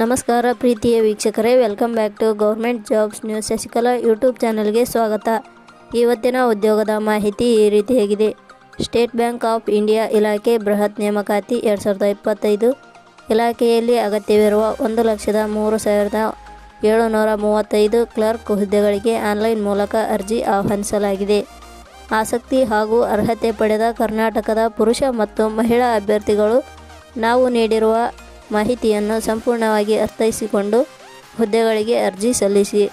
ನಮಸ್ಕಾರ ಪ್ರೀತಿಯ ವೀಕ್ಷಕರೇ, welcome back to government jobs news Shashikala YouTube ಚಾನಲ್ಗೆ ಸ್ವಾಗತ. ಇವತ್ತಿನ ಉದ್ಯೋಗದ ಮಾಹಿತಿ ಈ ರೀತಿಯಾಗಿದೆ. ಸ್ಟೇಟ್ ಬ್ಯಾಂಕ್ ಆಫ್ ಇಂಡಿಯಾ ಇಲಾಖೆ ಬೃಹತ್ ನೇಮಕಾತಿ 2025 ಇಲಾಖೆಯಲ್ಲಿ ಅಗತ್ಯವಿರುವ 1,03,735 ಕ್ಲರ್ಕ್ ಹುದ್ದೆಗಳಿಗೆ ಆನ್ಲೈನ್ ಮೂಲಕ ಅರ್ಜಿ ಆಹ್ವಾನಿಸಲಾಗಿದೆ. ಆಸಕ್ತಿ ಹಾಗೂ ಅರ್ಹತೆ ಪಡೆದ ಕರ್ನಾಟಕದ ಪುರುಷ ಮತ್ತು ಮಹಿಳಾ ಅಭ್ಯರ್ಥಿಗಳು ನಾವು ನೀಡಿರುವ ಮಾಹಿತಿಯನ್ನು ಸಂಪೂರ್ಣವಾಗಿ ಅರ್ಥೈಸಿಕೊಂಡು ಹುದ್ದೆಗಳಿಗೆ ಅರ್ಜಿ ಸಲ್ಲಿಸಿ.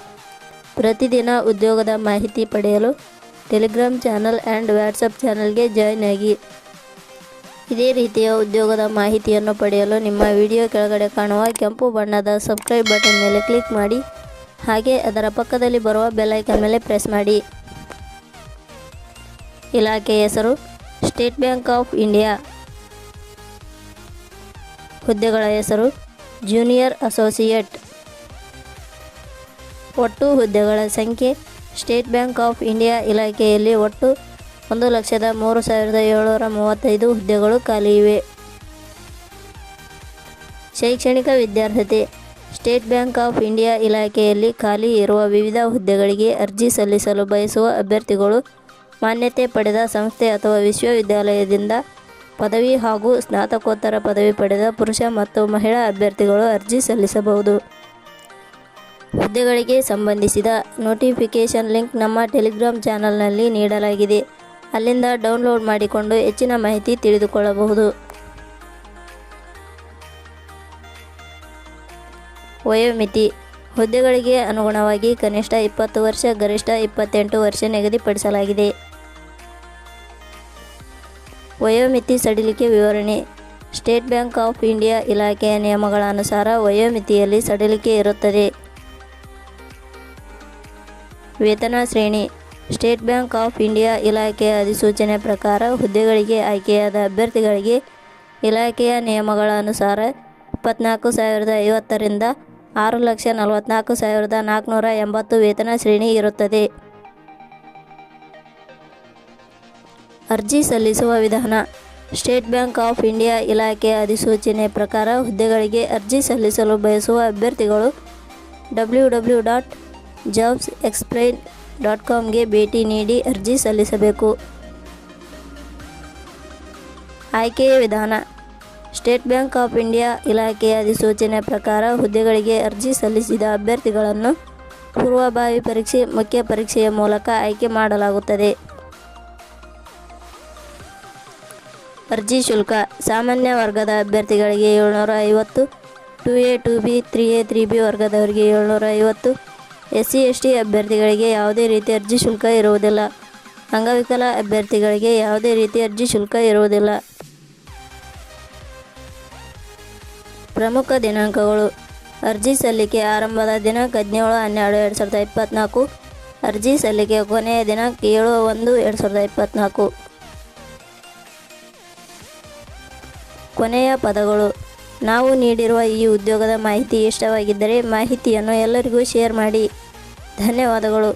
ಪ್ರತಿದಿನ ಉದ್ಯೋಗದ ಮಾಹಿತಿ ಪಡೆಯಲು ಟೆಲಿಗ್ರಾಮ್ ಚಾನಲ್ ಆ್ಯಂಡ್ ವಾಟ್ಸಪ್ ಚಾನಲ್ಗೆ ಜಾಯ್ನ್ ಆಗಿ. ಇದೇ ರೀತಿಯ ಉದ್ಯೋಗದ ಮಾಹಿತಿಯನ್ನು ಪಡೆಯಲು ನಿಮ್ಮ ವಿಡಿಯೋ ಕೆಳಗಡೆ ಕಾಣುವ ಕೆಂಪು ಬಣ್ಣದ ಸಬ್ಸ್ಕ್ರೈಬ್ ಬಟನ್ ಮೇಲೆ ಕ್ಲಿಕ್ ಮಾಡಿ, ಹಾಗೆ ಅದರ ಪಕ್ಕದಲ್ಲಿ ಬರುವ ಬೆಲ್ ಐಕಾನ್ ಮೇಲೆ ಪ್ರೆಸ್ ಮಾಡಿ. ಇಲಾಖೆ ಹೆಸರು ಸ್ಟೇಟ್ ಬ್ಯಾಂಕ್ ಆಫ್ ಇಂಡಿಯಾ. ಹುದ್ದೆಗಳ ಹೆಸರು ಜೂನಿಯರ್ ಅಸೋಸಿಯೇಟ್. ಒಟ್ಟು ಹುದ್ದೆಗಳ ಸಂಖ್ಯೆ ಸ್ಟೇಟ್ ಬ್ಯಾಂಕ್ ಆಫ್ ಇಂಡಿಯಾ ಇಲಾಖೆಯಲ್ಲಿ ಒಟ್ಟು 1,03,735 ಹುದ್ದೆಗಳು ಖಾಲಿ ಇವೆ. ಶೈಕ್ಷಣಿಕ ವಿದ್ಯಾರ್ಹತೆ ಸ್ಟೇಟ್ ಬ್ಯಾಂಕ್ ಆಫ್ ಇಂಡಿಯಾ ಇಲಾಖೆಯಲ್ಲಿ ಖಾಲಿ ಇರುವ ವಿವಿಧ ಹುದ್ದೆಗಳಿಗೆ ಅರ್ಜಿ ಸಲ್ಲಿಸಲು ಬಯಸುವ ಅಭ್ಯರ್ಥಿಗಳು ಮಾನ್ಯತೆ ಪಡೆದ ಸಂಸ್ಥೆ ಅಥವಾ ವಿಶ್ವವಿದ್ಯಾಲಯದಿಂದ ಪದವಿ ಹಾಗೂ ಸ್ನಾತಕೋತ್ತರ ಪದವಿ ಪಡೆದ ಪುರುಷ ಮತ್ತು ಮಹಿಳಾ ಅಭ್ಯರ್ಥಿಗಳು ಅರ್ಜಿ ಸಲ್ಲಿಸಬಹುದು. ಹುದ್ದೆಗಳಿಗೆ ಸಂಬಂಧಿಸಿದ ನೋಟಿಫಿಕೇಷನ್ ಲಿಂಕ್ ನಮ್ಮ ಟೆಲಿಗ್ರಾಮ್ ಚಾನಲ್ನಲ್ಲಿ ನೀಡಲಾಗಿದೆ. ಅಲ್ಲಿಂದ ಡೌನ್ಲೋಡ್ ಮಾಡಿಕೊಂಡು ಹೆಚ್ಚಿನ ಮಾಹಿತಿ ತಿಳಿದುಕೊಳ್ಳಬಹುದು. ವಯೋಮಿತಿ ಹುದ್ದೆಗಳಿಗೆ ಅನುಗುಣವಾಗಿ ಕನಿಷ್ಠ 20 ವರ್ಷ, ಗರಿಷ್ಠ 28 ವರ್ಷ ನಿಗದಿಪಡಿಸಲಾಗಿದೆ. ವಯೋಮಿತಿ ಸಡಿಲಿಕೆ ವಿವರಣೆ ಸ್ಟೇಟ್ ಬ್ಯಾಂಕ್ ಆಫ್ ಇಂಡಿಯಾ ಇಲಾಖೆಯ ನಿಯಮಗಳ ಅನುಸಾರ ವಯೋಮಿತಿಯಲ್ಲಿ ಸಡಿಲಿಕೆ ಇರುತ್ತದೆ. ವೇತನ ಶ್ರೇಣಿ ಸ್ಟೇಟ್ ಬ್ಯಾಂಕ್ ಆಫ್ ಇಂಡಿಯಾ ಇಲಾಖೆಯ ಅಧಿಸೂಚನೆ ಪ್ರಕಾರ ಹುದ್ದೆಗಳಿಗೆ ಆಯ್ಕೆಯಾದ ಅಭ್ಯರ್ಥಿಗಳಿಗೆ ಇಲಾಖೆಯ ನಿಯಮಗಳ ಅನುಸಾರ 24,050 ರಿಂದ 6,44,480 ವೇತನ ಶ್ರೇಣಿ ಇರುತ್ತದೆ. ಅರ್ಜಿ ಸಲ್ಲಿಸುವ ವಿಧಾನ ಸ್ಟೇಟ್ ಬ್ಯಾಂಕ್ ಆಫ್ ಇಂಡಿಯಾ ಇಲಾಖೆಯ ಅಧಿಸೂಚನೆ ಪ್ರಕಾರ ಹುದ್ದೆಗಳಿಗೆ ಅರ್ಜಿ ಸಲ್ಲಿಸಲು ಬಯಸುವ ಅಭ್ಯರ್ಥಿಗಳು www.jobsexplain.com ಭೇಟಿ ನೀಡಿ ಅರ್ಜಿ ಸಲ್ಲಿಸಬೇಕು. ಆಯ್ಕೆಯ ವಿಧಾನ ಸ್ಟೇಟ್ ಬ್ಯಾಂಕ್ ಆಫ್ ಇಂಡಿಯಾ ಇಲಾಖೆಯ ಅಧಿಸೂಚನೆ ಪ್ರಕಾರ ಹುದ್ದೆಗಳಿಗೆ ಅರ್ಜಿ ಸಲ್ಲಿಸಿದ ಅಭ್ಯರ್ಥಿಗಳನ್ನು ಪೂರ್ವಭಾವಿ ಪರೀಕ್ಷೆ, ಮುಖ್ಯ ಪರೀಕ್ಷೆಯ ಮೂಲಕ ಆಯ್ಕೆ ಮಾಡಲಾಗುತ್ತದೆ. ಅರ್ಜಿ ಶುಲ್ಕ ಸಾಮಾನ್ಯ ವರ್ಗದ ಅಭ್ಯರ್ಥಿಗಳಿಗೆ 750, 2A, 2B, 3A, 3B ವರ್ಗದವರಿಗೆ 750, SC/ST ಅಭ್ಯರ್ಥಿಗಳಿಗೆ ಯಾವುದೇ ರೀತಿ ಅರ್ಜಿ ಶುಲ್ಕ ಇರುವುದಿಲ್ಲ. ಅಂಗವಿಕಲ ಅಭ್ಯರ್ಥಿಗಳಿಗೆ ಯಾವುದೇ ರೀತಿ ಅರ್ಜಿ ಶುಲ್ಕ ಇರುವುದಿಲ್ಲ. ಪ್ರಮುಖ ದಿನಾಂಕಗಳು ಅರ್ಜಿ ಸಲ್ಲಿಕೆ ಆರಂಭದ ದಿನಾಂಕ 17/12/2024. ಅರ್ಜಿ ಸಲ್ಲಿಕೆ ಕೊನೆಯ ದಿನಾಂಕ 7/1/2024. ಕೊನೆಯ ಪದಗಳು ನಾವು ನೀಡಿರುವ ಈ ಉದ್ಯೋಗದ ಮಾಹಿತಿ ಇಷ್ಟವಾಗಿದ್ದರೆ ಮಾಹಿತಿಯನ್ನು ಎಲ್ಲರಿಗೂ ಶೇರ್ ಮಾಡಿ. ಧನ್ಯವಾದಗಳು.